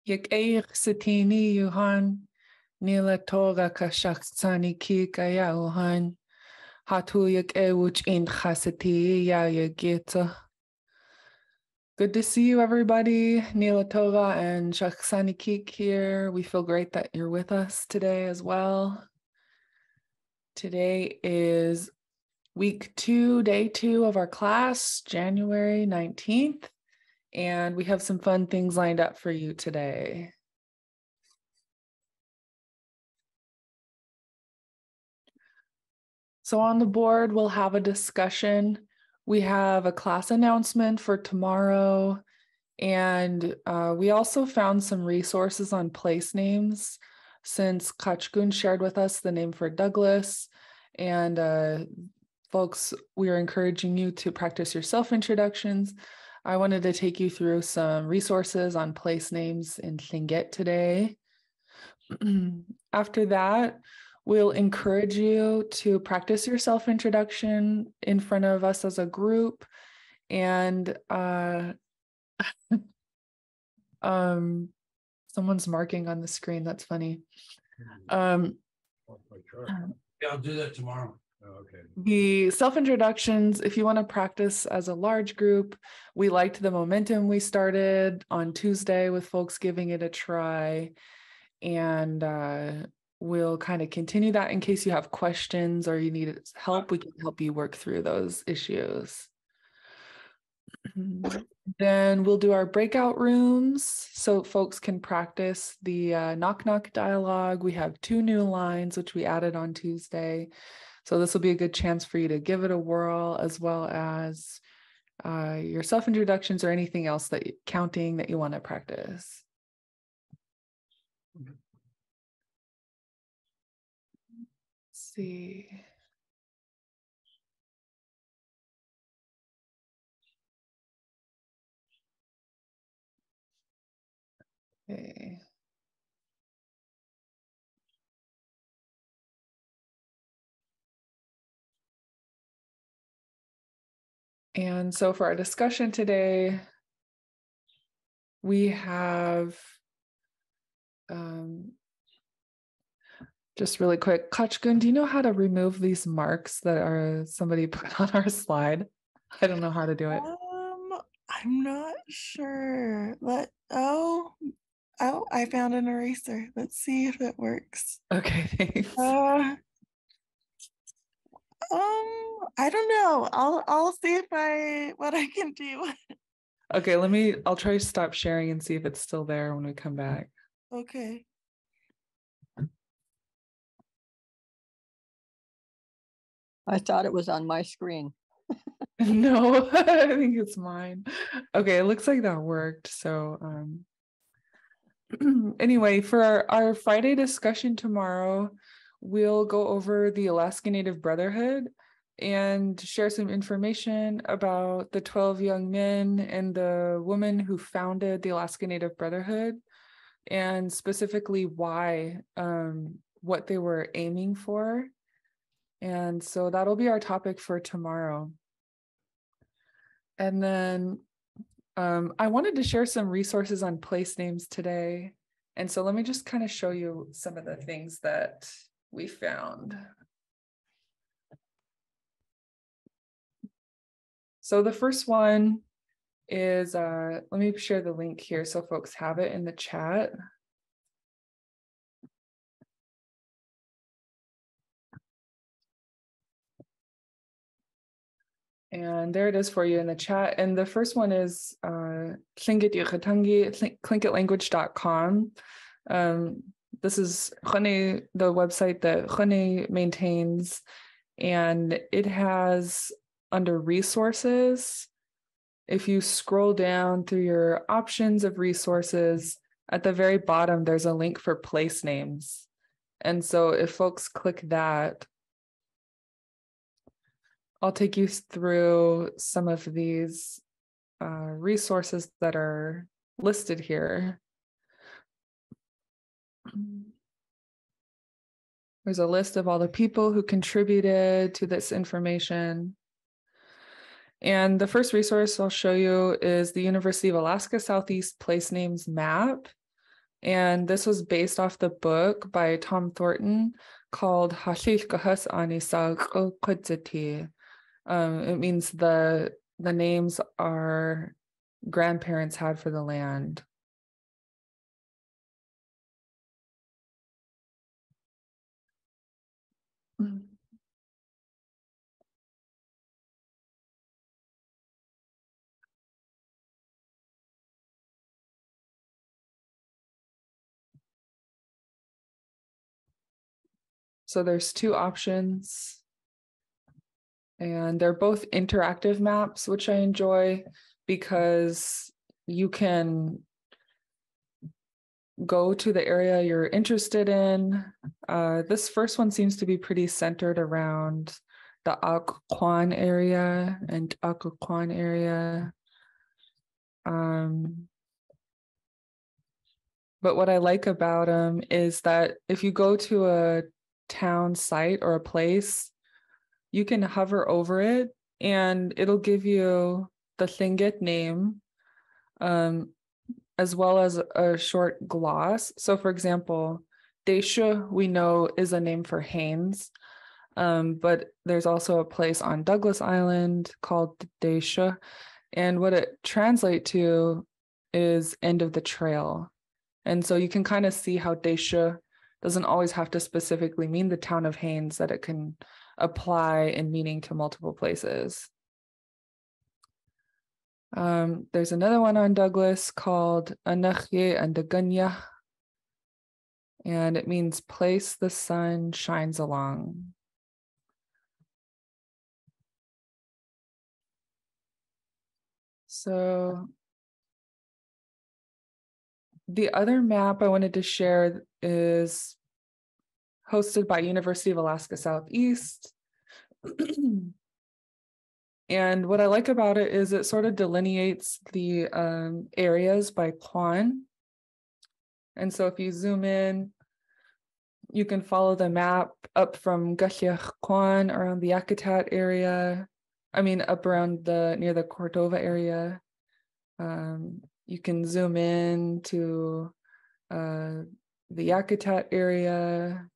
Yek eich sitini yuhan, nila toga kashaksani ki kaya uhan, hatu yek ewuch in chasati ya yegita. Good to see you, everybody. Nila Tova and Shaksani Kik here. We feel great that you're with us today as well. Today is week 2, day 2 of our class, January 19th. And we have some fun things lined up for you today. So on the board, we'll have a discussion. We have a class announcement for tomorrow. And we also found some resources on place names since Kachgun shared with us the name for Douglas. And folks, we are encouraging you to practice your self-introductions. I wanted to take you through some resources on place names in Lingit today. After that, we'll encourage you to practice your self-introduction in front of us as a group. And someone's marking on the screen. That's funny. Yeah, I'll do that tomorrow. Okay. The self-introductions, if you want to practice as a large group, we liked the momentum we started on Tuesday with folks giving it a try. And we'll kind of continue that in case you have questions or you need help. We can help you work through those issues. Then we'll do our breakout rooms so folks can practice the knock-knock dialogue. We have 2 new lines, which we added on Tuesday. So this will be a good chance for you to give it a whirl, as well as your self-introductions or anything else that counting that you want to practice. Let's see. Okay. And so for our discussion today, we have just really quick, Kachgun, do you know how to remove these marks that are somebody put on our slide? I don't know how to do it. I'm not sure. I found an eraser. Let's see if it works. Okay, thanks. I don't know. I'll see what I can do. Okay, I'll try to stop sharing and see if it's still there when we come back. Okay. I thought it was on my screen. No, I think it's mine. Okay, it looks like that worked. So anyway, for our Friday discussion tomorrow, we'll go over the Alaska Native Brotherhood and share some information about the 12 young men and the woman who founded the Alaska Native Brotherhood, and specifically why, what they were aiming for. And so that'll be our topic for tomorrow. And then I wanted to share some resources on place names today. And so let me just kind of show you some of the things that we found. So the first one is, let me share the link here so folks have it in the chat. And there it is for you in the chat. And the first one is klinkitlanguage.com. This is the website that Khane maintains, and it has under resources, if you scroll down through your options of resources, at the very bottom, there's a link for place names. And so if folks click that, I'll take you through some of these resources that are listed here. There's a list of all the people who contributed to this information. And the first resource I'll show you is the University of Alaska Southeast Place Names Map. And this was based off the book by Tom Thornton called Hashishkahas Anisa Kudziti. It means the names our grandparents had for the land. So there's two options, and they're both interactive maps, which I enjoy because you can go to the area you're interested in. This first one seems to be pretty centered around the Occoquan area and Occoquan area. But what I like about them is that if you go to a town site or a place, you can hover over it and it'll give you the Lingit name, as well as a short gloss. So for example, Desha, we know, is a name for Haines, but there's also a place on Douglas Island called Desha. And what it translates to is end of the trail. And so you can kind of see how Desha doesn't always have to specifically mean the town of Haines, that it can apply in meaning to multiple places. There's another one on Douglas called Anachye and Daganya, and it means place the sun shines along. So the other map I wanted to share is hosted by University of Alaska Southeast. And what I like about it is it sort of delineates the areas by Kwan. And so if you zoom in, you can follow the map up from Gashiach Kwan around the Yakutat area. I mean, up around near the Cordova area. You can zoom in to the Yakutat area.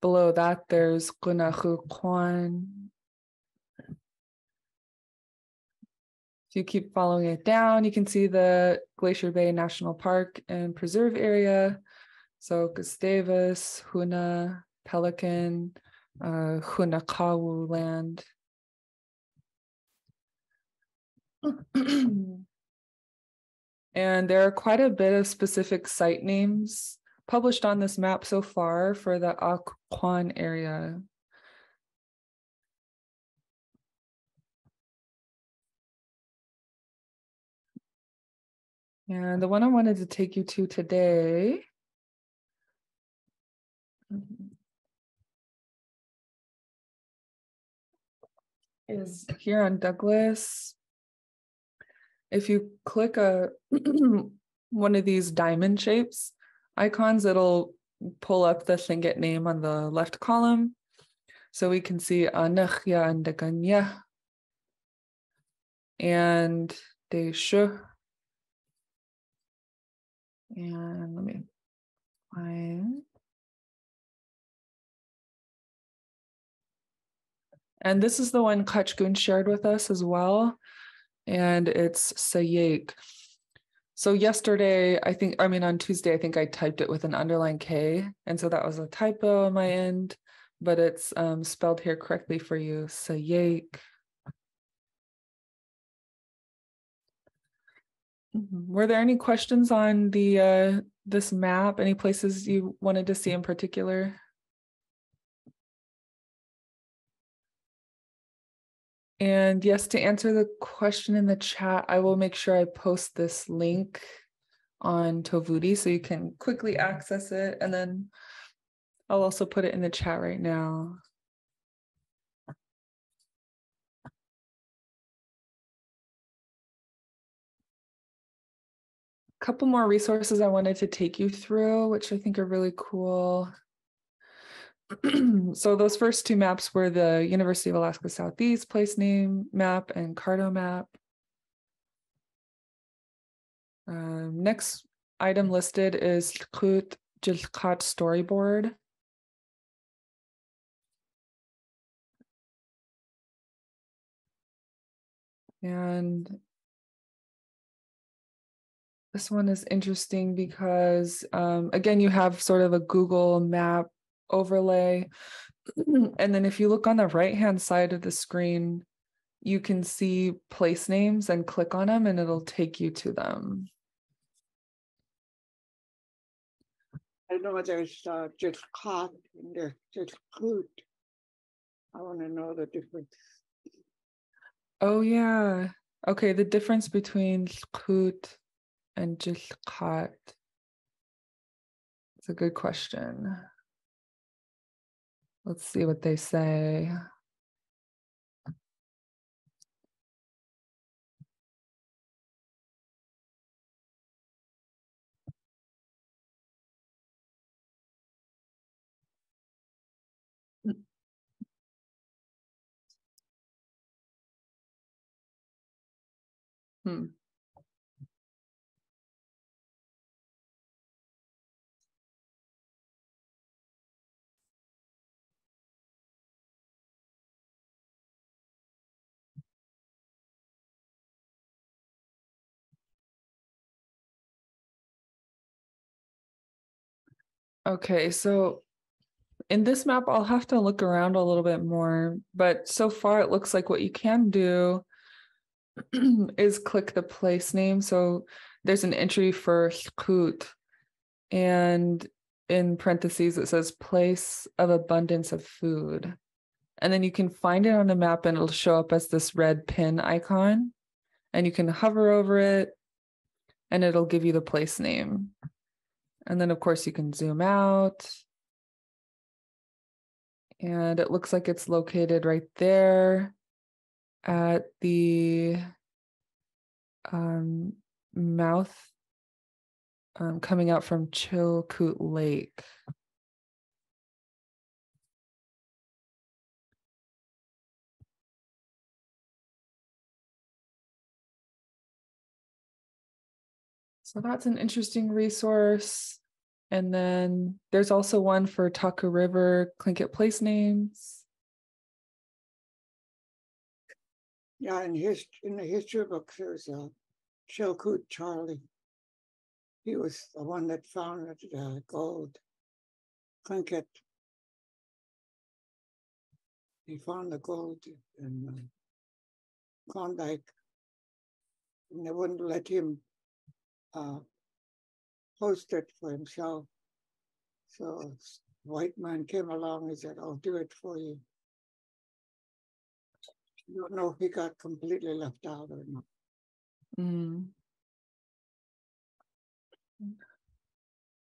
Below that, there's Gunahu Kwan. If you keep following it down, you can see the Glacier Bay National Park and Preserve area. So Gustavus, Huna, Pelican, Hunakawu land. And there are quite a bit of specific site names published on this map so far for the Occoquan area. And the one I wanted to take you to today is here on Douglas. If you click one of these diamond shapes icons, it'll pull up the Tlingit name on the left column. So we can see Anachya and Daganya and Deshu. And let me find. And this is the one Kachgun shared with us as well. And it's Sayek. So yesterday, on Tuesday, I think I typed it with an underline K. And so that was a typo on my end, but it's spelled here correctly for you, Sayek. Were there any questions on this map? Any places you wanted to see in particular? And yes, to answer the question in the chat, I will make sure I post this link on Tovuti so you can quickly access it. And then I'll also put it in the chat right now. A couple more resources I wanted to take you through, which I think are really cool. So those first two maps were the University of Alaska Southeast place name map and Carto map. Next, item listed is Lingit Class storyboard. And this one is interesting because, again, you have sort of a Google map overlay. And then if you look on the right-hand side of the screen, you can see place names and click on them and it'll take you to them. I know there's just caught and there's just clued. I want to know the difference. Oh, yeah. Okay, the difference between Lingit and Jilkat. It's a good question. Let's see what they say. Hmm. Okay, so in this map, I'll have to look around a little bit more, but so far it looks like what you can do is click the place name. So there's an entry for Lingit, and in parentheses, it says place of abundance of food. And then you can find it on the map and it'll show up as this red pin icon, and you can hover over it and it'll give you the place name. And then of course you can zoom out. And it looks like it's located right there at the mouth coming out from Chilkoot Lake. So that's an interesting resource. And then there's also one for Taka River Tlingit place names. Yeah, in the history books, there's a Chilkoot Charlie. He was the one that found the gold Tlingit. He found the gold in Klondike, and they wouldn't let him host it for himself. So a white man came along and said, "I'll do it for you." I don't know if he got completely left out or not. Mm.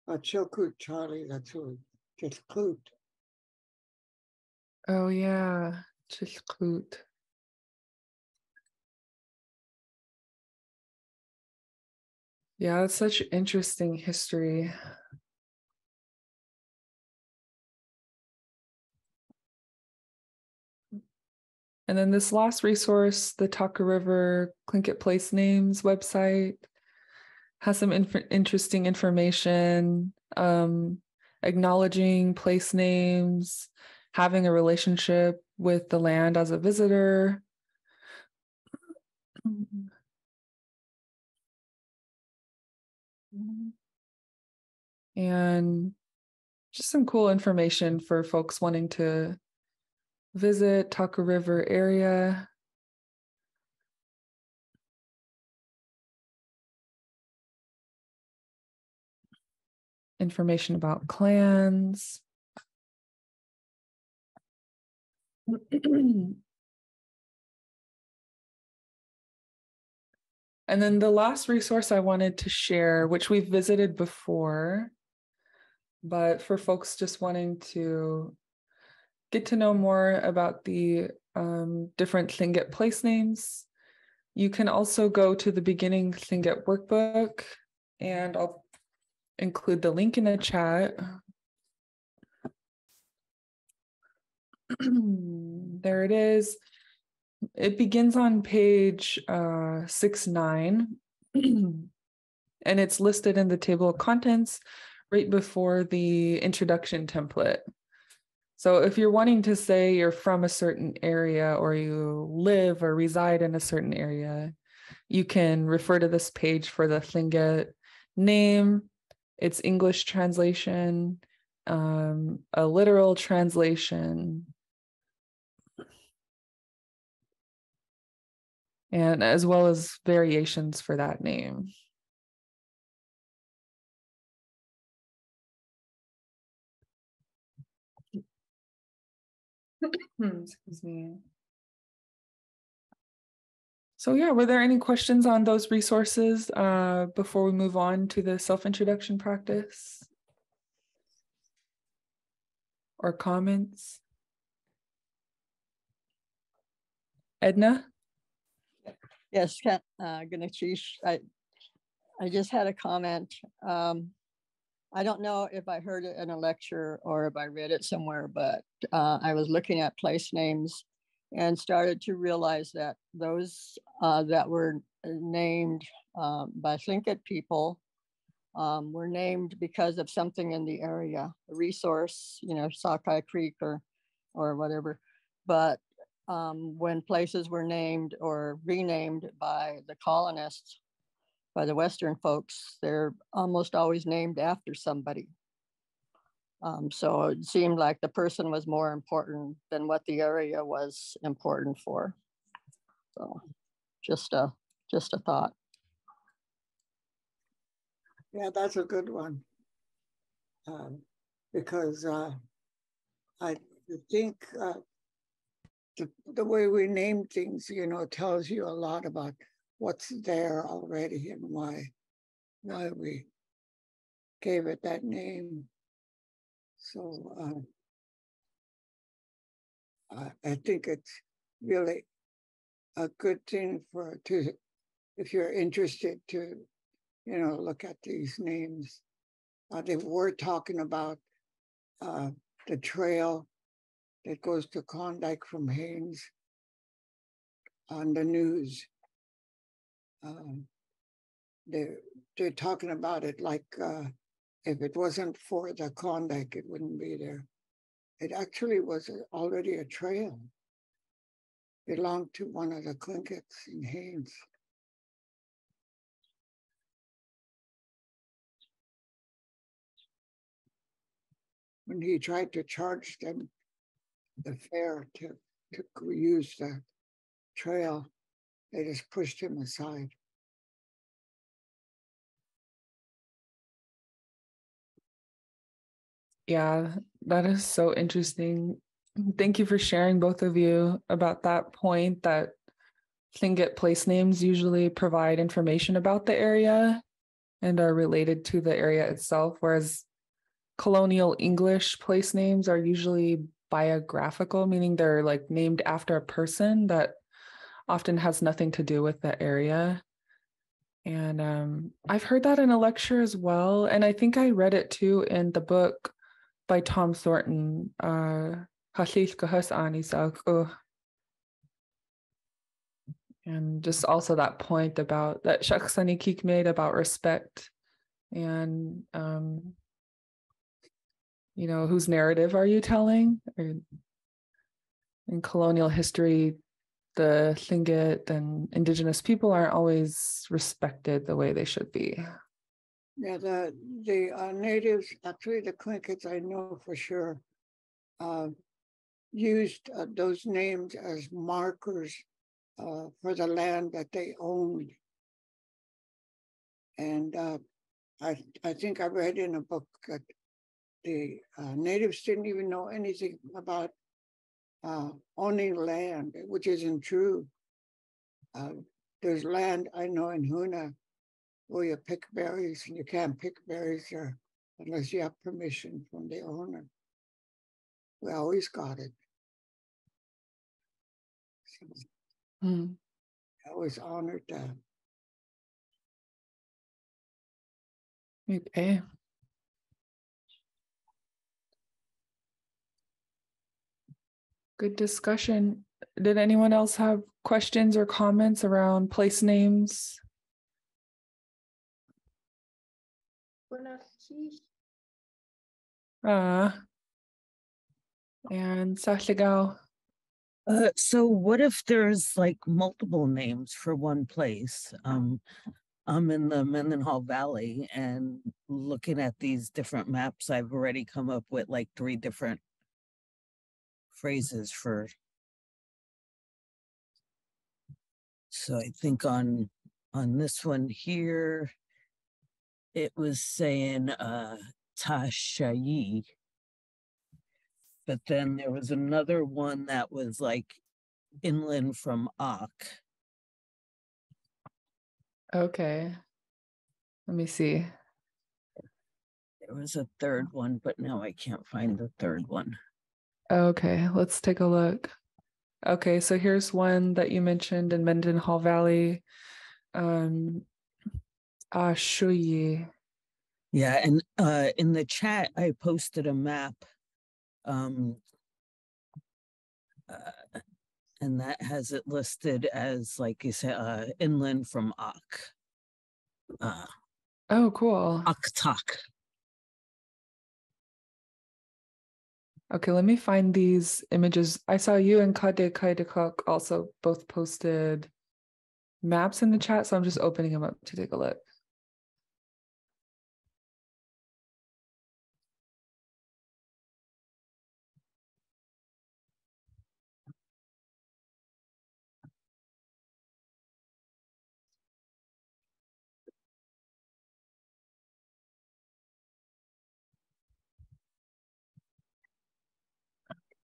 But Chilkoot Charlie, that's who gets Chilkoot. Oh yeah, Chilkoot. Yeah, it's such interesting history. And then this last resource, the Taka River Tlingit Place Names website, has some interesting information, acknowledging place names, having a relationship with the land as a visitor. And just some cool information for folks wanting to visit Taka River area. Information about clans. And then the last resource I wanted to share, which we've visited before, but for folks just wanting to get to know more about the different Tlingit place names, you can also go to the beginning Tlingit workbook, and I'll include the link in the chat. There it is. It begins on page 69. And it's listed in the table of contents right before the introduction template. So if you're wanting to say you're from a certain area or you live or reside in a certain area, you can refer to this page for the Tlingit name, its English translation, a literal translation, and as well as variations for that name. Excuse me. So yeah, were there any questions on those resources before we move on to the self-introduction practice? Or comments? Edna? Yes, Ganeshish, I just had a comment. I don't know if I heard it in a lecture or if I read it somewhere, but I was looking at place names and started to realize that those that were named by Tlingit people were named because of something in the area, a resource, Sakai Creek or whatever. But when places were named or renamed by the colonists, by the Western folks, they're almost always named after somebody. So it seemed like the person was more important than what the area was important for. So just a thought. Yeah, that's a good one. Because I think the way we name things, tells you a lot about what's there already and why we gave it that name. So I think it's really a good thing if you're interested to, look at these names. They were talking about the trail that goes to Klondike from Haines on the news. They're talking about it like if it wasn't for the Klondike, it wouldn't be there. It actually was already a trail. Belonged to one of the Tlingits in Haines. When he tried to charge them the fare to use the trail, they just pushed him aside. Yeah, that is so interesting. Thank you for sharing, both of you, about that point that Tlingit place names usually provide information about the area and are related to the area itself, whereas colonial English place names are usually biographical, meaning they're like named after a person that often has nothing to do with the area. And I've heard that in a lecture as well. And I think I read it too in the book by Tom Thornton, and just also that point about that Shakhsani Kik made about respect and whose narrative are you telling? In colonial history, the Tlingit and indigenous people aren't always respected the way they should be. Yeah, the natives, actually the Tlingits, I know for sure, used those names as markers for the land that they owned. And I think I read in a book that the natives didn't even know anything about owning land, which isn't true. There's land I know in Huna where you pick berries, and you can't pick berries there unless you have permission from the owner. We always got it. So I always honored that. Okay. Good discussion. Did anyone else have questions or comments around place names? And Sashigao. So what if there's like multiple names for one place? I'm in the Mendenhall Valley, and looking at these different maps, I've already come up with like 3 different phrases for. So I think on this one here, it was saying Tashayi. But then there was another one that was like inland from Ak. Okay. Let me see. There was a third one, but now I can't find the third one. Okay, let's take a look. Okay, so here's one that you mentioned in Mendenhall Valley. Shuyi. Yeah, and in the chat, I posted a map. And that has it listed as, like you said, inland from Ak. Oh, cool. Aktak. Okay, let me find these images. I saw you and Kade Kaidekok also both posted maps in the chat, so I'm just opening them up to take a look.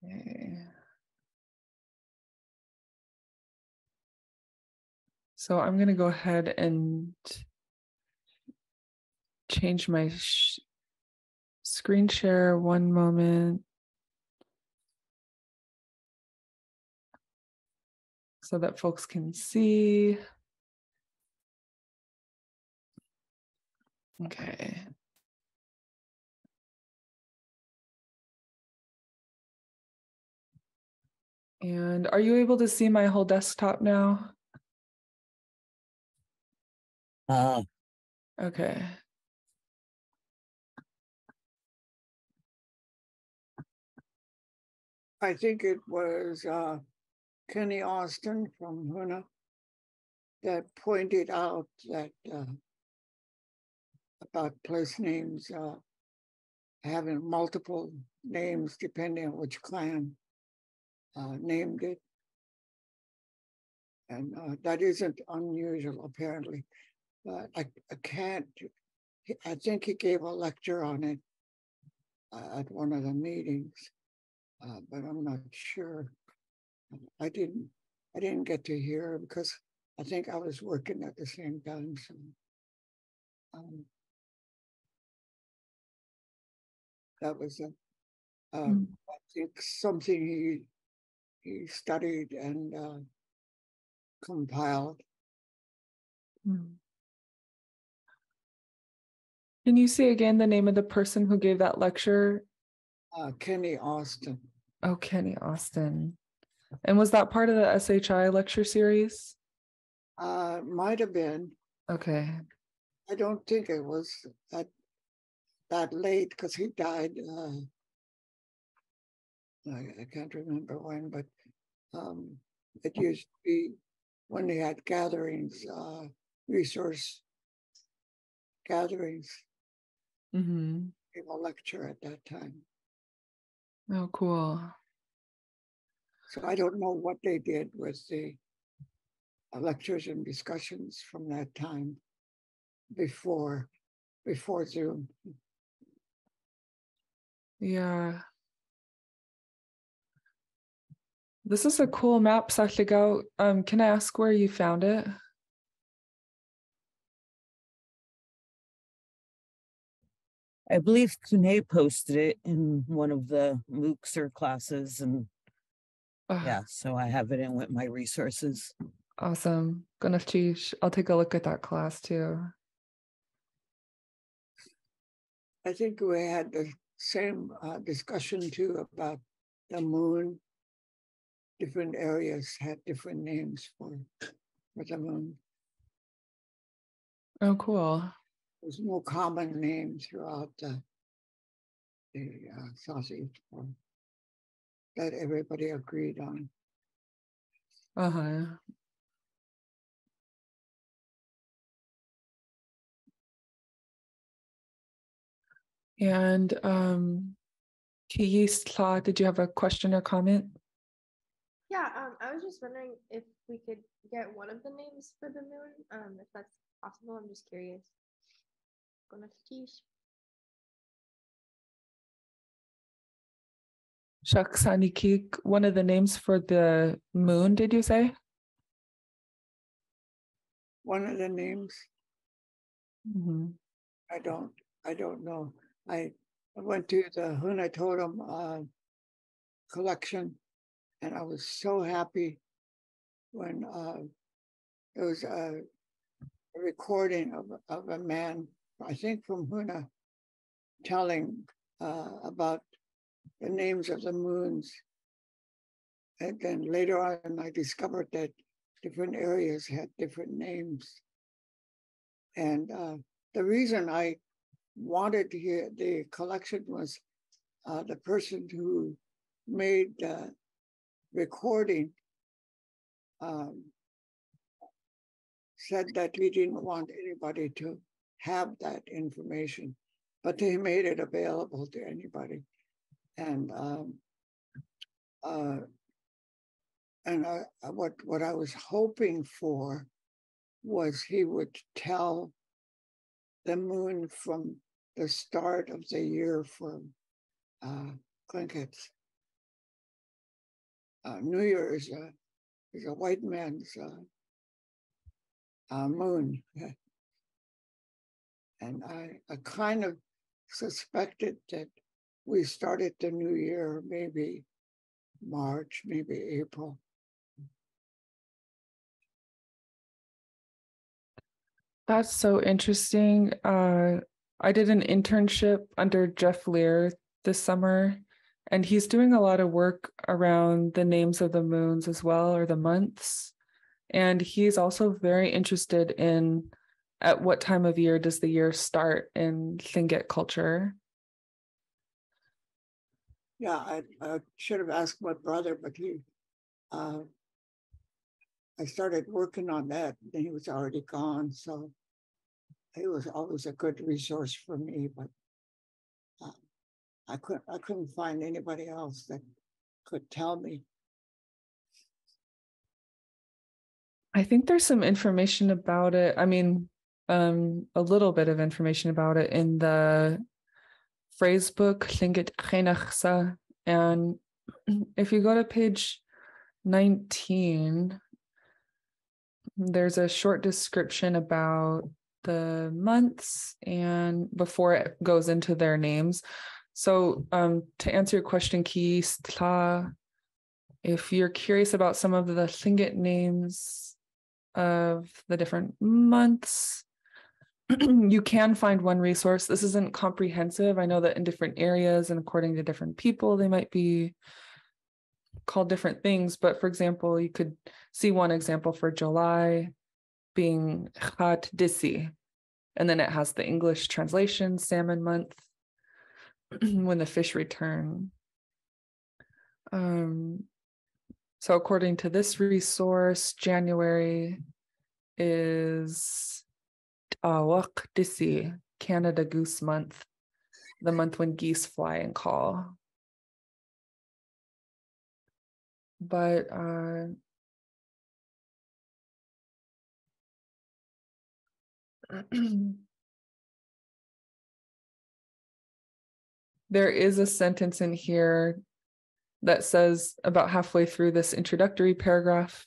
Okay. So I'm going to go ahead and change my screen share one moment so that folks can see. Okay. And are you able to see my whole desktop now? Okay. I think it was Kenny Austin from Huna that pointed out that about place names having multiple names depending on which clan named it. And that isn't unusual, apparently. But I can't, I think he gave a lecture on it at one of the meetings, but I'm not sure. I didn't get to hear because I think I was working at the same time. So that was I think something he studied and compiled. Can you say again the name of the person who gave that lecture? Kenny Austin. Oh, Kenny Austin. And was that part of the SHI lecture series? Might have been. Okay. I don't think it was that late because he died. I can't remember when, but it used to be when they had gatherings, resource gatherings. Gave a lecture at that time. Oh, cool. So I don't know what they did with the lectures and discussions from that time before Zoom. Yeah. This is a cool map, Sashigao. Can I ask where you found it? I believe Kune posted it in one of the MOOCs or classes, and yeah, so I have it in with my resources. Awesome. Gonna teach. I'll take a look at that class too. I think we had the same discussion too about the moon. Different areas had different names for the moon. Oh, cool. there's no common name throughout the Southeast one that everybody agreed on. Uh-huh. And Kiyisla, did you have a question or comment? Yeah, I was just wondering if we could get one of the names for the moon, if that's possible. I'm just curious. Shaksanikik, one of the names for the moon, did you say? One of the names, Mm-hmm. I don't know. I went to the Huna Totem collection, and I was so happy when there was a recording of a man, I think from Huna, telling about the names of the moons. And then later on, I discovered that different areas had different names. And the reason I wanted to hear the collection was the person who made the recording said that he didn't want anybody to have that information, but they made it available to anybody. And what I was hoping for was he would tell the moon from the start of the year for Tlingit's. New Year is a white man's moon. And I kind of suspected that we started the new year maybe March, maybe April. That's so interesting. I did an internship under Jeff Lear this summer, and he's doing a lot of work around the names of the moons as well, or the months. And he's also very interested in at what time of year does the year start in Lingit culture. Yeah, I should have asked my brother, but I started working on that, and he was already gone. So he was always a good resource for me, but I couldn't find anybody else that could tell me. I think there's some information about it. I mean, a little bit of information about it in the phrase book, Lingit Class. And if you go to page 19, there's a short description about the months and before it goes into their names. So to answer your question, Ki Stla, if you're curious about some of the Lingit names of the different months, you can find one resource. This isn't comprehensive. I know that in different areas and according to different people, they might be called different things. But for example, you could see one example for July being Khat Disi. And then it has the English translation, salmon month, when the fish return. So according to this resource, January is Awak Disi, Canada Goose Month, the month when geese fly and call. But there is a sentence in here that says about halfway through this introductory paragraph,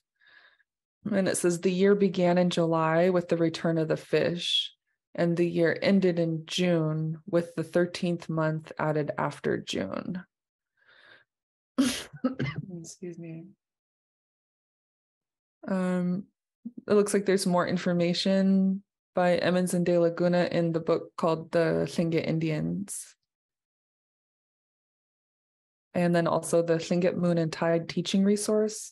and it says the year began in July with the return of the fish, and the year ended in June with the 13th month added after June. Excuse me. It looks like there's more information by Emmons and De Laguna in the book called The Tlingit Indians. And then also the Tlingit Moon and Tide teaching resource,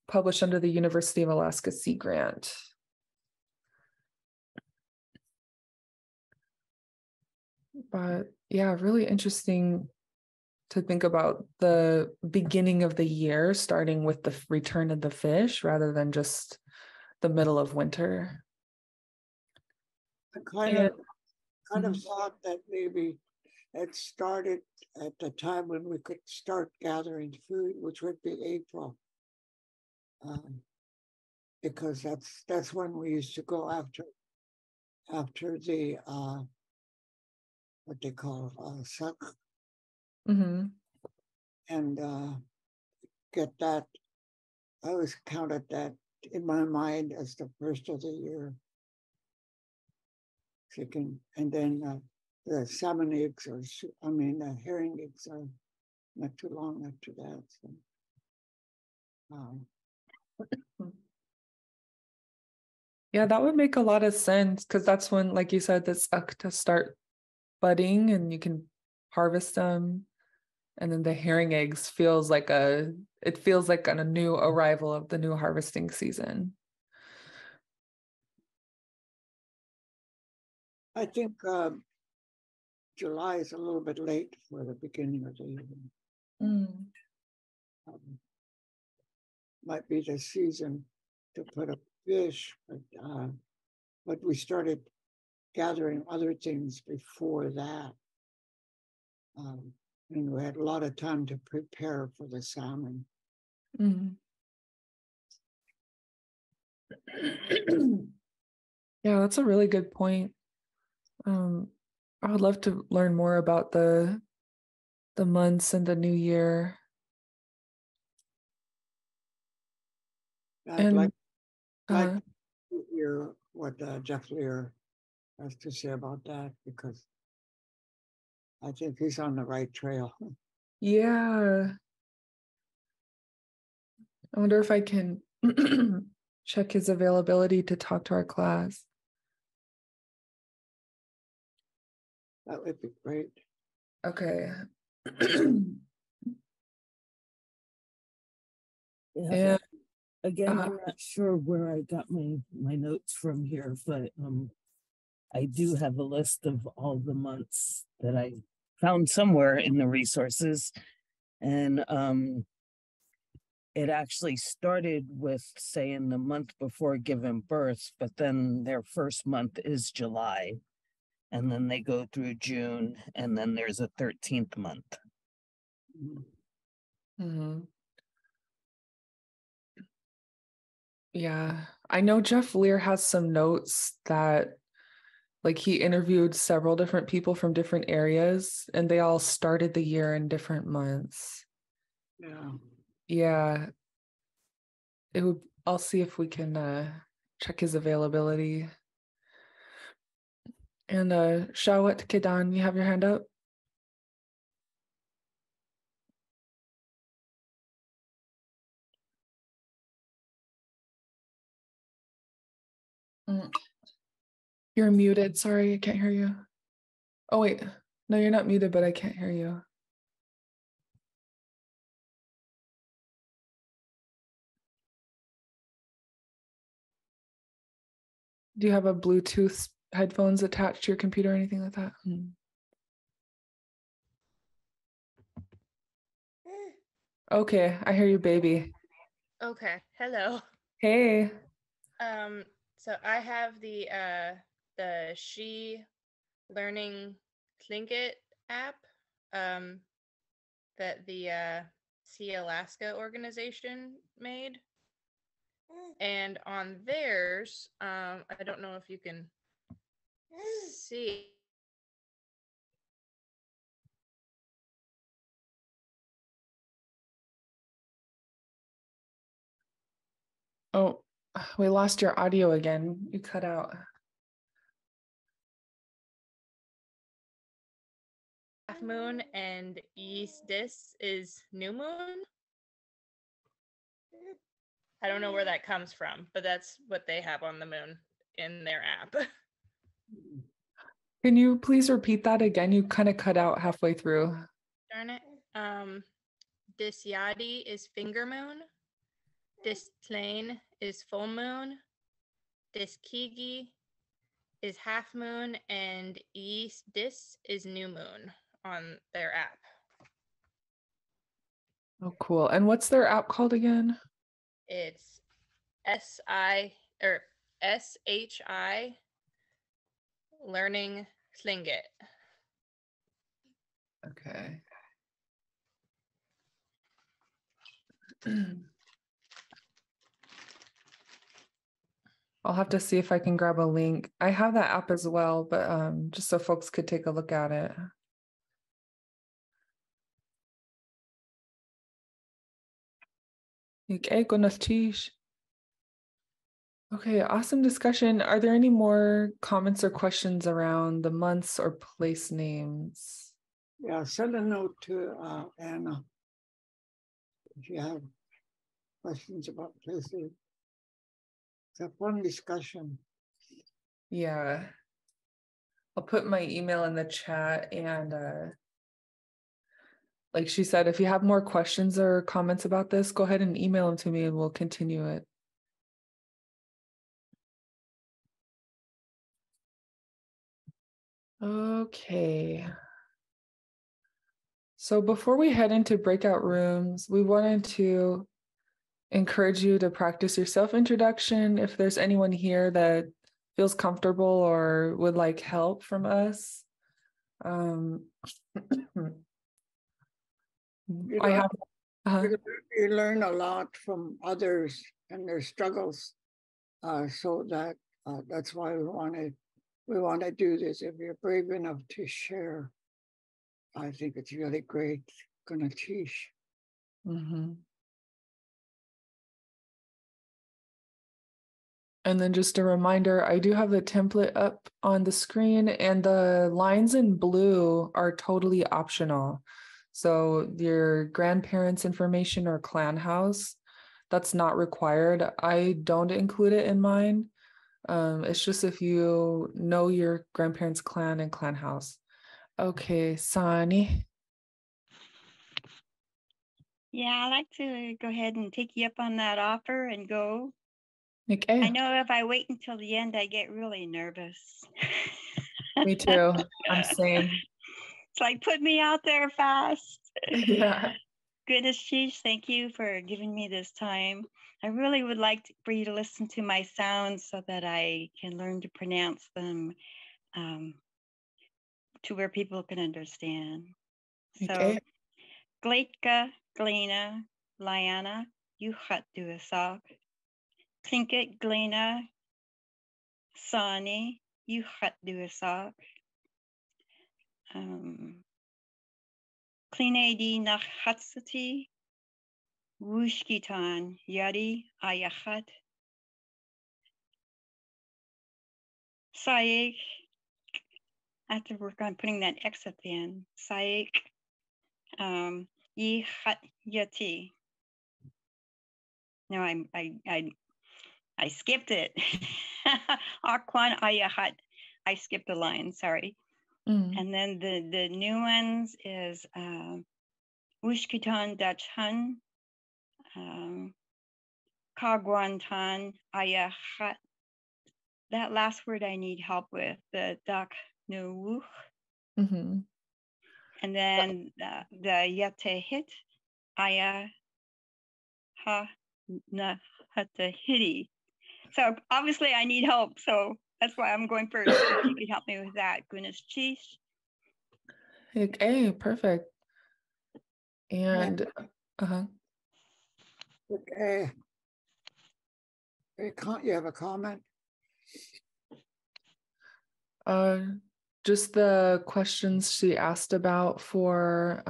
published under the University of Alaska Sea Grant. But yeah, really interesting to think about the beginning of the year, starting with the return of the fish rather than just the middle of winter. I kind And, of thought that maybe it started at the time when we could start gathering food, which would be April. Because that's when we used to go after the what they call suck mhm. and get that. I always counted that in my mind as the first of the year. Chicken, and then the salmon eggs are, the herring eggs are not too long after that. So, Yeah, that would make a lot of sense because that's when, like you said, the suck to start budding and you can harvest them. And then the herring eggs feels like it feels like a new arrival of the new harvesting season. I think July is a little bit late for the beginning of the year. Mm. Might be the season to put up fish, but we started gathering other things before that. And we had a lot of time to prepare for the salmon. Mm. Yeah, that's a really good point. I would love to learn more about the months and the new year. I'd And like uh, to hear what Jeff Lear has to say about that, because I think he's on the right trail. yeah, I wonder if I can check his availability to talk to our class. That would be great. Okay. Yeah. And Again, I'm not sure where I got my notes from here, but I do have a list of all the months that I found somewhere in the resources. And it actually started with saying the month before giving birth, but then their first month is July. And then they go through June, and then there's a 13th month. mhm. Yeah, I know Jeff Lear has some notes that like he interviewed several different people from different areas and they all started the year in different months. Yeah. Yeah, I'll see if we can check his availability. And Shawat Kedan, you have your hand up? Mm. You're muted. Sorry, I can't hear you. Oh, wait. No, you're not muted, but I can't hear you. Do you have a Bluetooth headphones attached to your computer or anything like that? Okay, I hear you, baby. Okay, hello. Hey. So I have the She Learning Lingit app that the Sea Alaska organization made. And on theirs, I don't know if you can see. Oh, we lost your audio again. You cut out. Half moon and east dis is new moon. I don't know where that comes from, but that's what they have on the moon in their app. Can you please repeat that again? You kind of cut out halfway through. Darn it. Dis Yadi is finger moon. Dis Plain is full moon. Dis Kigi is half moon and Dis is new moon on their app. Oh, cool. And what's their app called again? It's SHI Learning Lingit. Okay. I'll have to see if I can grab a link. I have that app as well, but just so folks could take a look at it. Okay, Okay, awesome discussion. Are there any more comments or questions around the months or place names? Yeah, send a note to Anna if you have questions about places. It's a fun discussion. Yeah. I'll put my email in the chat, and like she said, if you have more questions or comments about this, go ahead and email them to me and we'll continue it. Okay. So before we head into breakout rooms, we wanted to encourage you to practice your self-introduction. If there's anyone here that feels comfortable or would like help from us. I have. You learn a lot from others and their struggles, so that's why we want to do this. If you're brave enough to share, I think it's really great. Gonna teach. Mm-hmm. And then just a reminder, I do have the template up on the screen, and the lines in blue are totally optional. So your grandparents' information or clan house, that's not required. I don't include it in mine. It's just if you know your grandparents' clan and clan house. Okay, Sani. Yeah, I'd like to go ahead and take you up on that offer and go. Okay. I know if I wait until the end, I get really nervous. Me too. I'm same. It's like, put me out there fast. Yeah. Goodness, Sheesh, thank you for giving me this time. I really would like for you to listen to my sounds so that I can learn to pronounce them to where people can understand. Okay. So, Gleitka, Glena, Liana, Yuchat Duasak, Tlinket, Glena, Sani, Yuchat Duasak, Klinedi nach Hatsati, Wushkitan, Yadi, Ayachat, Sayek. I have to work on putting that X at the end. Sayek, Yichat Yati. No, I skipped it. Akwan Ayachat. I skipped a line, sorry. And then the new ones is Ushkitan Dachan, Kagwantan Ayachat. That last word I need help with, the Dak Nuwuch. And then the Yatehit Ayah Ha Na Hatahiti. So obviously I need help. So that's why I'm going first. If you could help me with that, goodness cheese. Okay, perfect. And Okay. You have a comment? Just the questions she asked about for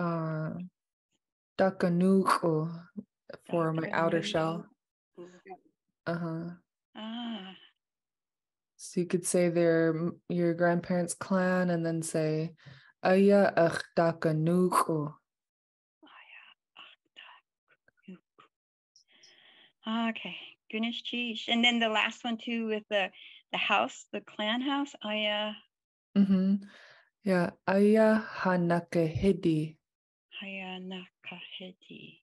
Dakanuku for my outer shell. So you could say they're your grandparents' clan and then say Aya ach Dakanuku. Okay, goodness cheese. And then the last one too with the house, the clan house. Aya. Yeah, Aya Hanakahidi. Aya Nakahidi.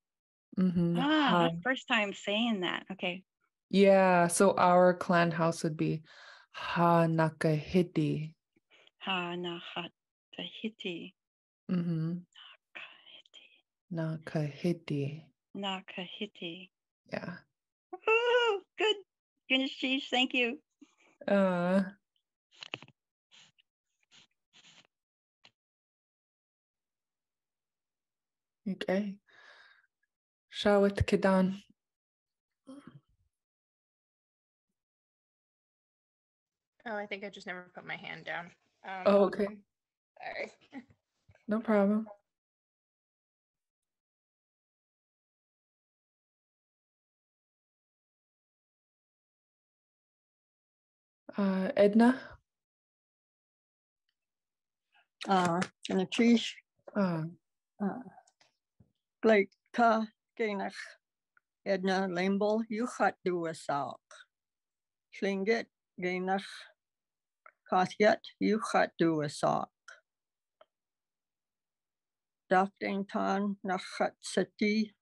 Hi. First time saying that. Okay. Yeah, so our clan house would be Hanakahiti. Hanakahiti. Nakahiti. Nakahiti. Yeah. Oh, good. Goodness, geez, thank you. Okay. Shawat Kedan. Oh, I think I just never put my hand down. Oh, okay. Sorry. No problem. Edna. Ganatrish. Blake ka genach Edna Lamble, Yuchat duasak. Lingit genach Kathyet, Yuchat duasak. Daftington Nachat Seti.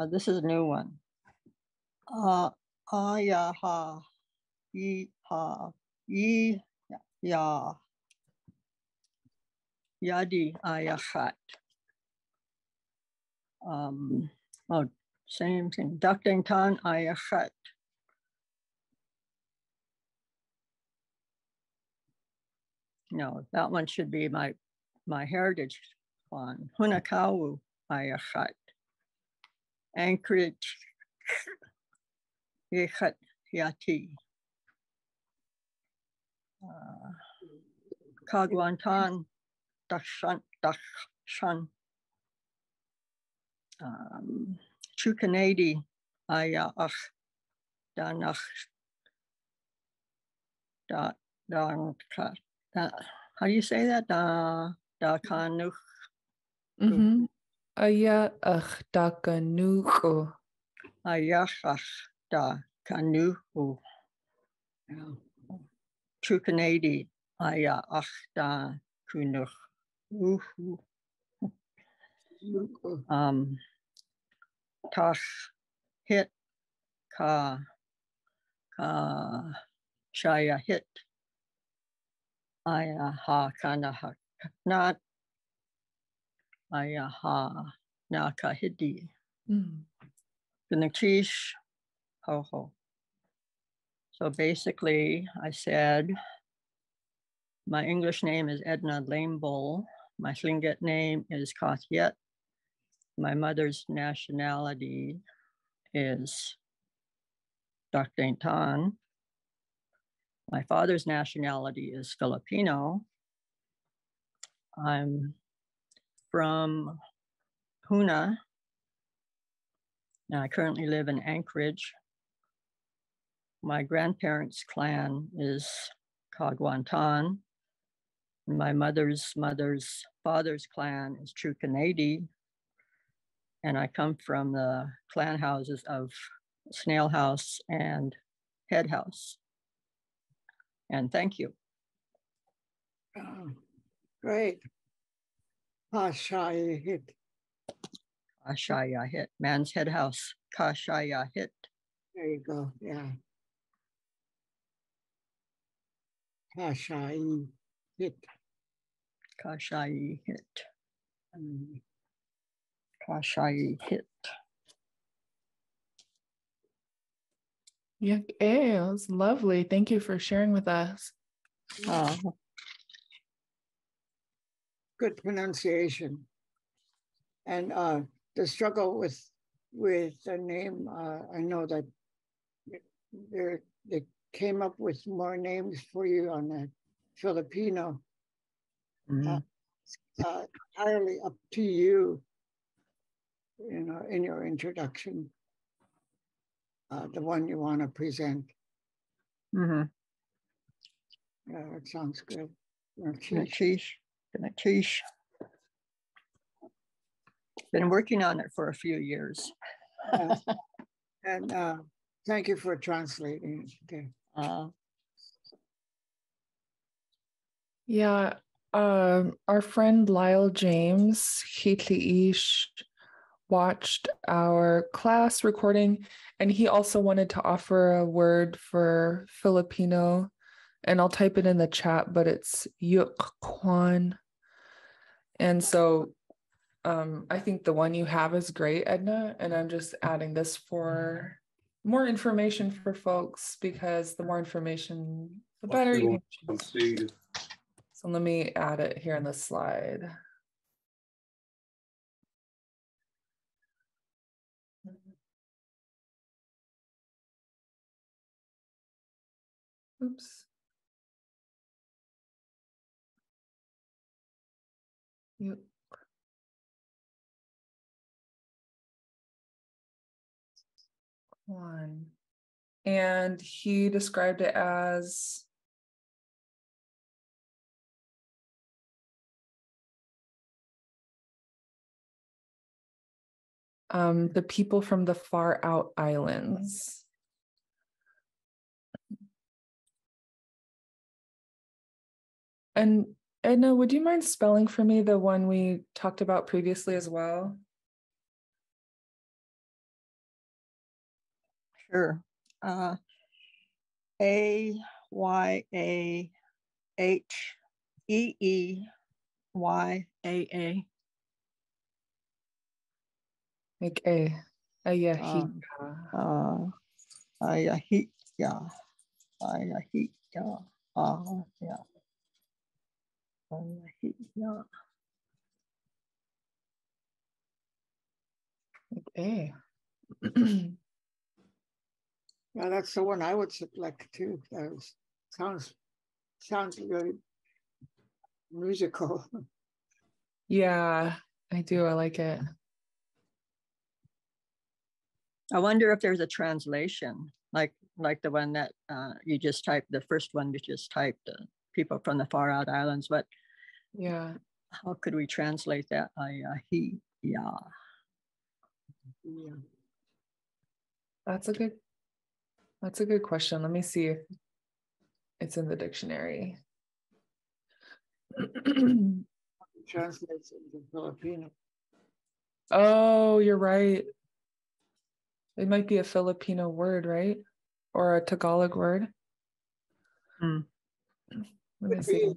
This is a new one. Ayaha Yeha Ye Ya Yadi Ayachat. Same thing. Ductington Ayachat. No, that one should be my heritage one. Hunakawu Ayachat. Anchorage Yechat Yati. Kagwantan Dakshan. Chukanadi Ayach Danach Da how do you say that? Da Kanuch. Aya ach dakanuko. Ayachach da Kanuhu. Chukanadi Ayach da Kunuch. Tach hit ka shaya hit aya ha kana ha not aya ha naka hidi ganakish ho ho. So basically I said my English name is Edna Lamble. My Tlingit name is Kathyet. My mother's nationality is Dakdaintan. My father's nationality is Filipino. I'm from Huna, and I currently live in Anchorage. My grandparents' clan is Kagwantan. My mother's father's clan is Chukanadi. And I come from the clan houses of Snail House and Head House. And thank you. Great. Kashaya hit. Kashaya hit. Man's Head House. Kashaya hit. There you go. Yeah. Kashai hit. Kashai hit. Kashai hit. Yeah, it was lovely. Thank you for sharing with us. Good pronunciation. And the struggle with the name, I know that they came up with more names for you on the Filipino. Entirely up to you, you know, in your introduction, the one you want to present. Yeah, that sounds good. Ganakish. Been working on it for a few years. And thank you for translating. Okay. Yeah, our friend Lyle James, Hitliish, watched our class recording, and he also wanted to offer a word for Filipino, and I'll type it in the chat, but it's yuk kwan. And so I think the one you have is great, Edna, and I'm just adding this for more information for folks, because the more information, the better you can choose. So let me add it here in the slide. Oops. Yep. One. And he described it as the people from the far out islands. And Edna, would you mind spelling for me the one we talked about previously as well? Sure. Ayahea. Like Ayahika. Ayahika. Ayahika. Yeah. Ayahika. Okay. Yeah, that's the one I would select too. That sounds really musical. Yeah, I do. I like it. I wonder if there's a translation, like the one that you just typed, the first one you just typed, people from the far out islands. But yeah, how could we translate that? Yeah. That's a good question. Let me see if it's in the dictionary. Translates into Filipino. Oh, you're right. It might be a Filipino word, right? Or a Tagalog word. Hmm. Let me see.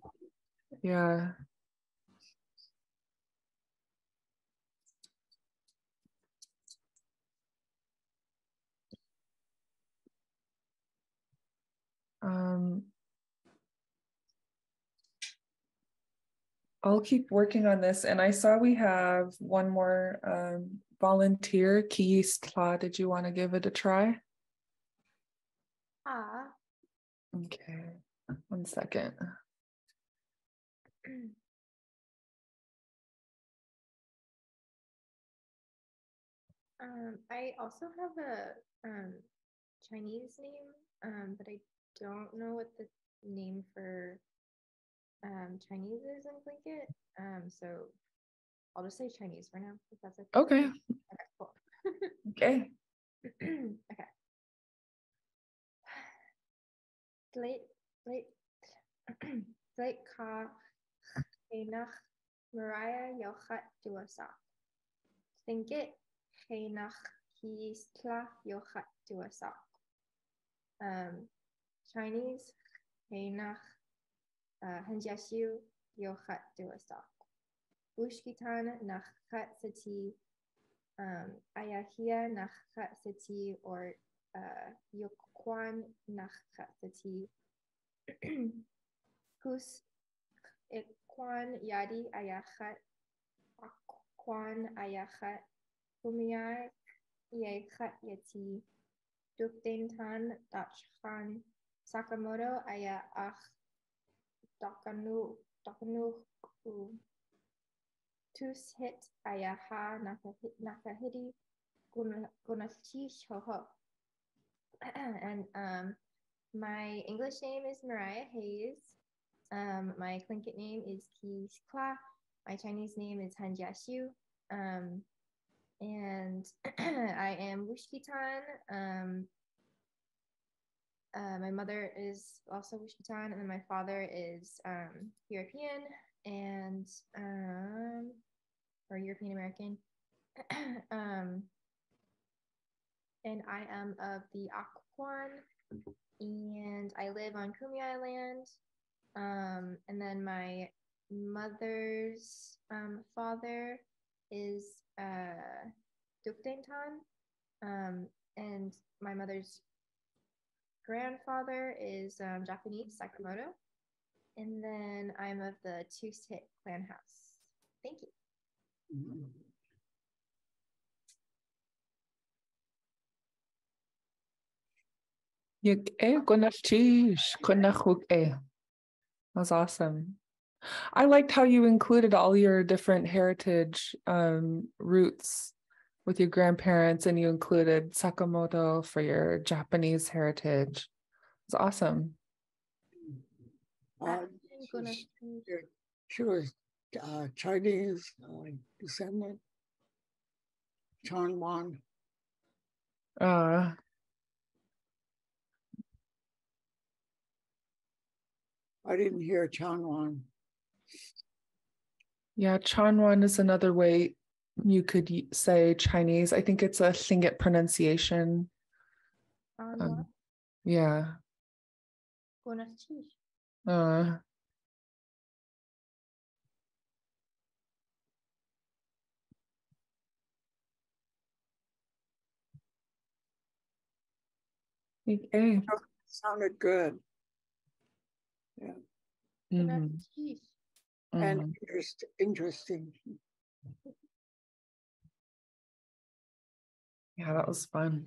Yeah. I'll keep working on this. And I saw we have one more volunteer, Lingit Class. Did you want to give it a try? Okay, 1 second. I also have a Chinese name, but I don't know what the name for Chinese is in Lingit. So I'll just say Chinese for now, if that's okay. Okay. Okay, cool. Okay. Okay. Slate ka enach Mariah Yochat Duasa. Lingit enach Hisla Yochat Duasa. Chinese enach Hanjiashu Yochat Duasa. Ushkitan nach Sati, Ayahia nach Sati, or Yokwan nach Sati. Kus Ikwan Yadi Ayachat Akwan Ayachat Kumiyar Yechat Yati Dukdentan Dachhan Sakamoto Aya Ach Dakanu Tus Hit Ayaha Nakahidi Gunachi Shoho. And my English name is Mariah Hayes. My Tlingit name is Lingit Class. My Chinese name is Hanjiashu. And I am Wushkitan. My mother is also Wushkitan, and then my father is European and or European American. And I am of the Aquan, and I live on Kumi Island. And then my mother's father is Dukdentan, and my mother's grandfather is Japanese, Sakamoto. And then I'm of the Tushit clan house. Thank you. That's awesome. I liked how you included all your different heritage roots with your grandparents, and you included Sakamoto for your Japanese heritage. It's awesome. She was Chinese descendant, Chanwan. I didn't hear Chanwan. Yeah, Chanwan is another way you could say Chinese. I think it's a Lingit pronunciation. Yeah. Okay. Sounded good. Yeah. Mm-hmm. And interesting. Yeah, that was fun.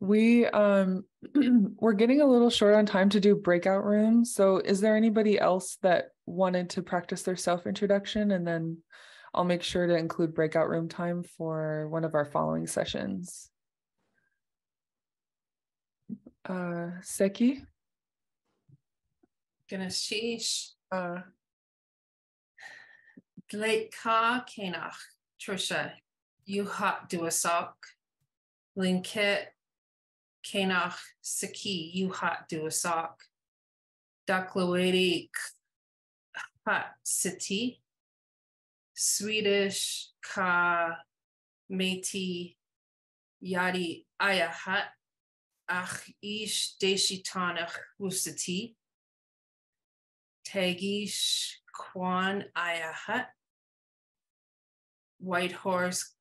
We we're getting a little short on time to do breakout rooms. So is there anybody else that wanted to practice their self-introduction? And then I'll make sure to include breakout room time for one of our following sessions. Seki? Ganashish. Gleit ka kenach Trisha. Yuhat duasak. Linket kenach saki. Yuhat duasak. Daklawedi hat city. Swedish ka meti yadi ayahat. Ach ish deshitanach wusati. Tagish Kwan Ayahat. White Horse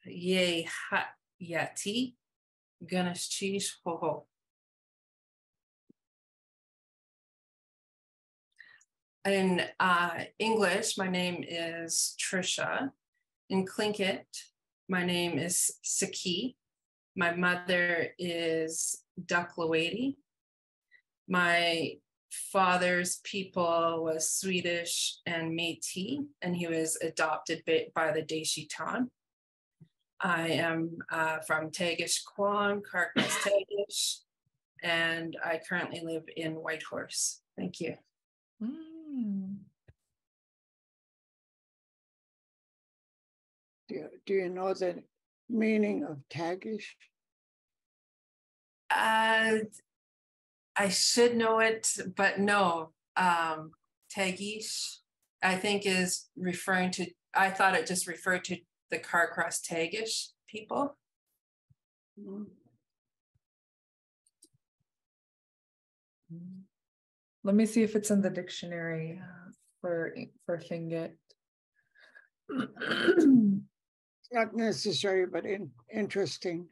Ye Hat Yati. Ganesh Chish Ho. In English, my name is Trisha. In Tlingit, my name is Saki. My mother is Ducklawady. My father's people was Swedish and Métis, and he was adopted by the Deshitan. I am from Tagish Kwan, Karkmas Tagish, and I currently live in Whitehorse. Thank you. Do you know the meaning of Tagish? I should know it, but no. Tagish, I think, is referring to, I thought it just referred to the Carcross Tagish people. Let me see if it's in the dictionary for Tlingit. It's not necessary, but interesting.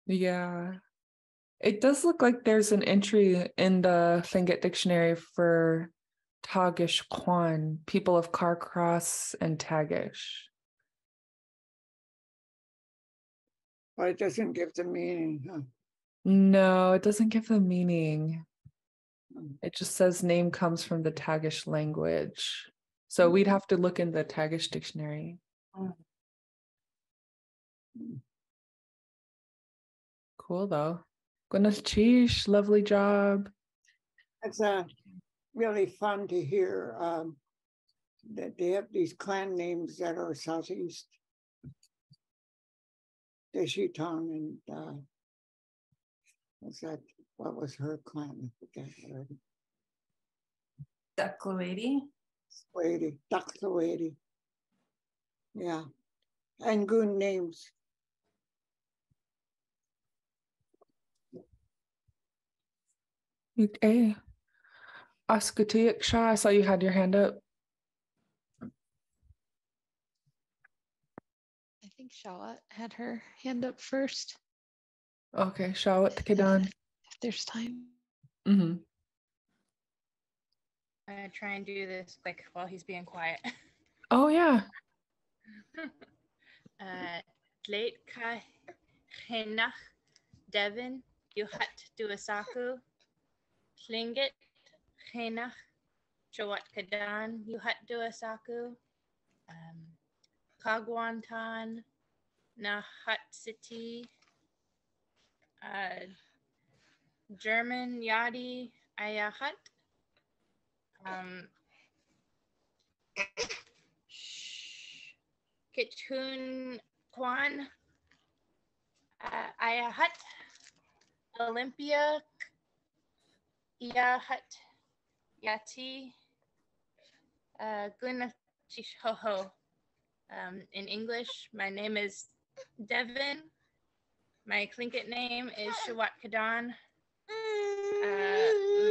Yeah. It does look like there's an entry in the Tlingit dictionary for Tagish Kwan, people of Carcross and Tagish. But it doesn't give the meaning, huh? No, it doesn't give the meaning. It just says name comes from the Tagish language. So we'd have to look in the Tagish dictionary. Cool though. Goodness, Chish, lovely job. It's really fun to hear that they have these clan names that are Southeast. Deshitan and what was her clan? I forget already. Ducklawady. Swady, Duck Swady. Yeah. And good names. Okay. Askatiak Shah, I saw you had your hand up. I think Shawat had her hand up first. Okay, Shawat Kedan. If there's time. Mm-hmm. I'm gonna try and do this quick while he's being quiet. Oh yeah. Late Kai Henach Devin Yuhat Duasaku Lingit Henach Chawat Kadan Yuhat Duasaku Kagwantan Nahat City German Yadi Ayahat Kitun Kwan Ayahat Olympia Yahat Yati Gunachishoho. In English, my name is Devin. My Tlingit name is Shawat Kadan.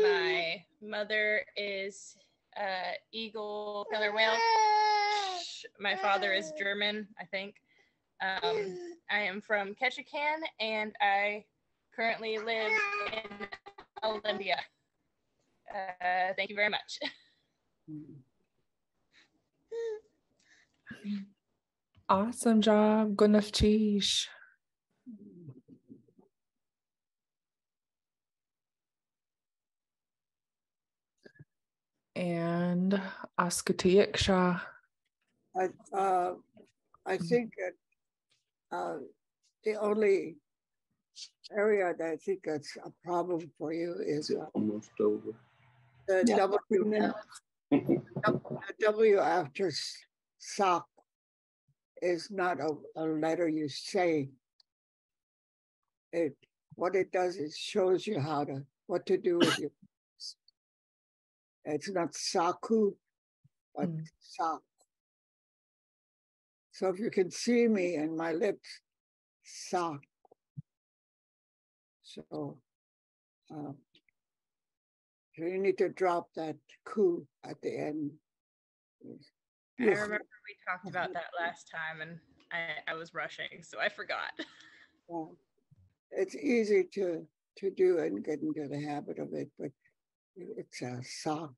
My mother is Eagle Killer Whale. My father is German, I think. I am from Ketchikan, and I currently live in Olympia. Thank you very much. Awesome job. Gunaf Chish. And Askatiak Shah. I think that the only area that I think that's a problem for you is Almost over. the Yeah, W. The W after sock is not a letter you say. What it does is shows you what to do with your. It's not saku, but sock. So if you can see me and my lips, sock. So you need to drop that ku at the end. I remember we talked about that last time, and I was rushing, so I forgot. Yeah. It's easy to do and get into the habit of it, but it's a sock.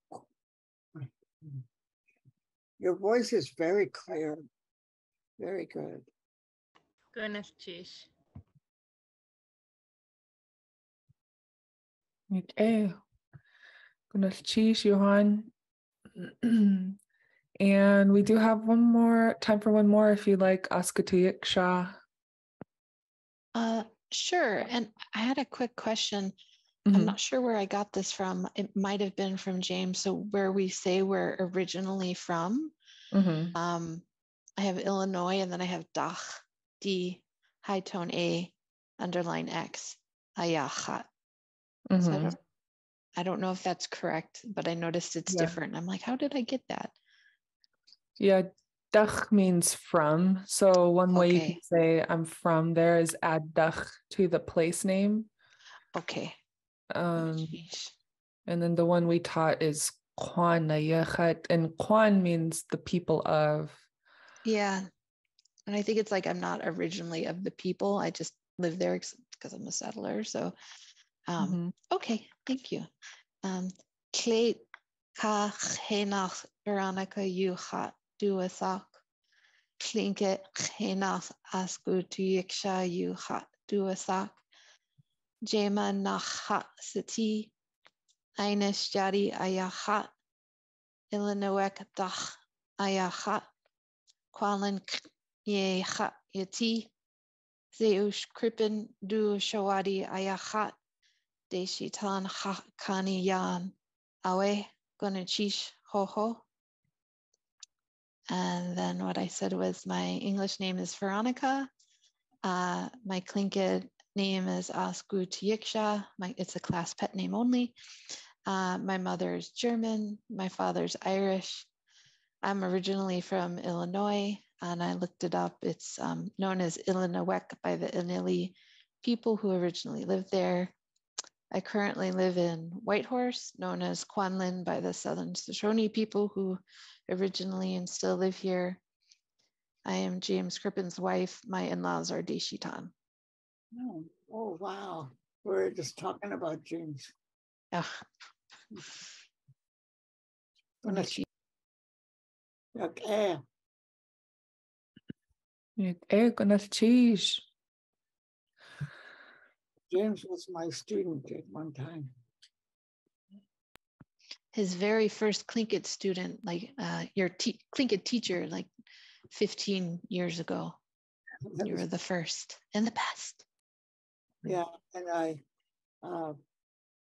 Your voice is very clear, very good. Goodness, cheese. Okay. Gunaf Chish, Johan. And we do have time for one more if you like, Askatiak Shah. Sure. And I had a quick question. I'm not sure where I got this from. It might have been from James. So where we say we're originally from, I have Illinois, and then I have Dach, D, high tone A, underline X, Ayachat. So I don't know if that's correct, but I noticed it's different. I'm like, how did I get that? Yeah, Dach means from. So one way you can say I'm from there is add Dach to the place name. Okay. And then the one we taught is Kwan Nayachat, and Kwan means the people of. Yeah. And I think it's like I'm not originally of the people. I just live there because I'm a settler. So, okay, thank you. Kleit ka henach Veronica Yuchat duasak. Klinket henach asku tuyiksha Yuchat duasak. Jema nachat sati. Eines jadi ayachat. Illinois dach ayachat. Qualin ye chat yati. Zeush krippen du shawadi ayachat. De shitan kani yan. Awe gonachish ho. And then what I said was my English name is Veronica. My Tlingit name is Askut Yiksha. It's a class pet name only. My mother is German. My father's Irish. I'm originally from Illinois, and I looked it up. It's known as Illinois by the Inili people who originally lived there. I currently live in Whitehorse, known as Kwanlin by the Southern Shoshone people who originally and still live here. I am James Crippen's wife. My in-laws are Deshitan. Oh, wow. We're just talking about James. Yeah. Okay. James was my student at one time. His very first Tlingit student, like your Tlingit teacher, like 15 years ago. You were the first and the best. Yeah, and I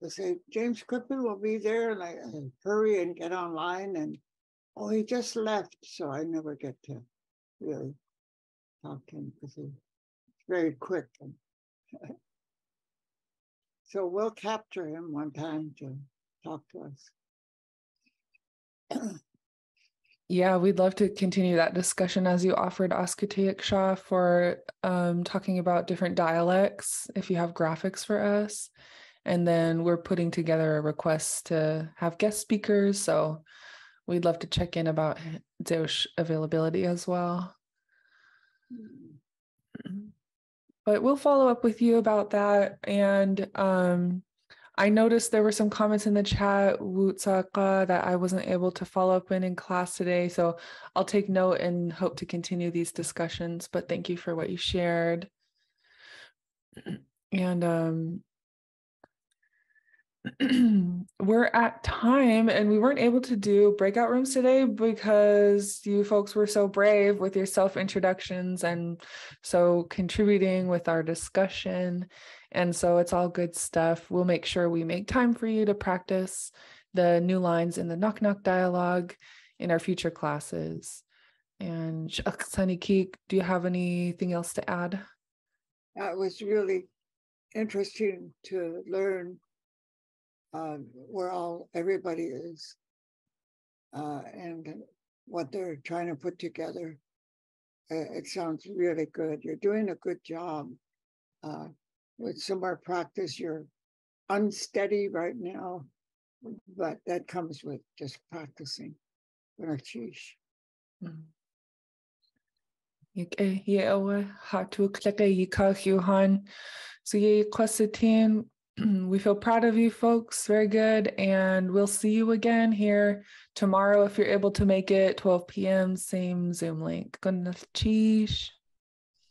say James Crippen will be there, and I hurry and get online, and oh, he just left, so I never get to really talk to him because he's very quick. So we'll capture him one time to talk to us. Yeah, we'd love to continue that discussion as you offered Askatiak Shah for talking about different dialects, if you have graphics for us. And then we're putting together a request to have guest speakers. So we'd love to check in about Zeush availability as well. But we'll follow up with you about that. And I noticed there were some comments in the chat, Wutsaka, that I wasn't able to follow up in class today. So I'll take note and hope to continue these discussions. But thank you for what you shared. And we're at time, and we weren't able to do breakout rooms today because you folks were so brave with your self-introductions and so contributing with our discussion. And so it's all good stuff. We'll make sure we make time for you to practice the new lines in the knock knock dialogue in our future classes. And Aksani Keek, do you have anything else to add? It was really interesting to learn where everybody is and what they're trying to put together. It sounds really good. You're doing a good job. With some more practice, you're unsteady right now, but that comes with just practicing. We feel proud of you folks. Very good. And we'll see you again here tomorrow if you're able to make it, 12 p.m., same Zoom link. Good night.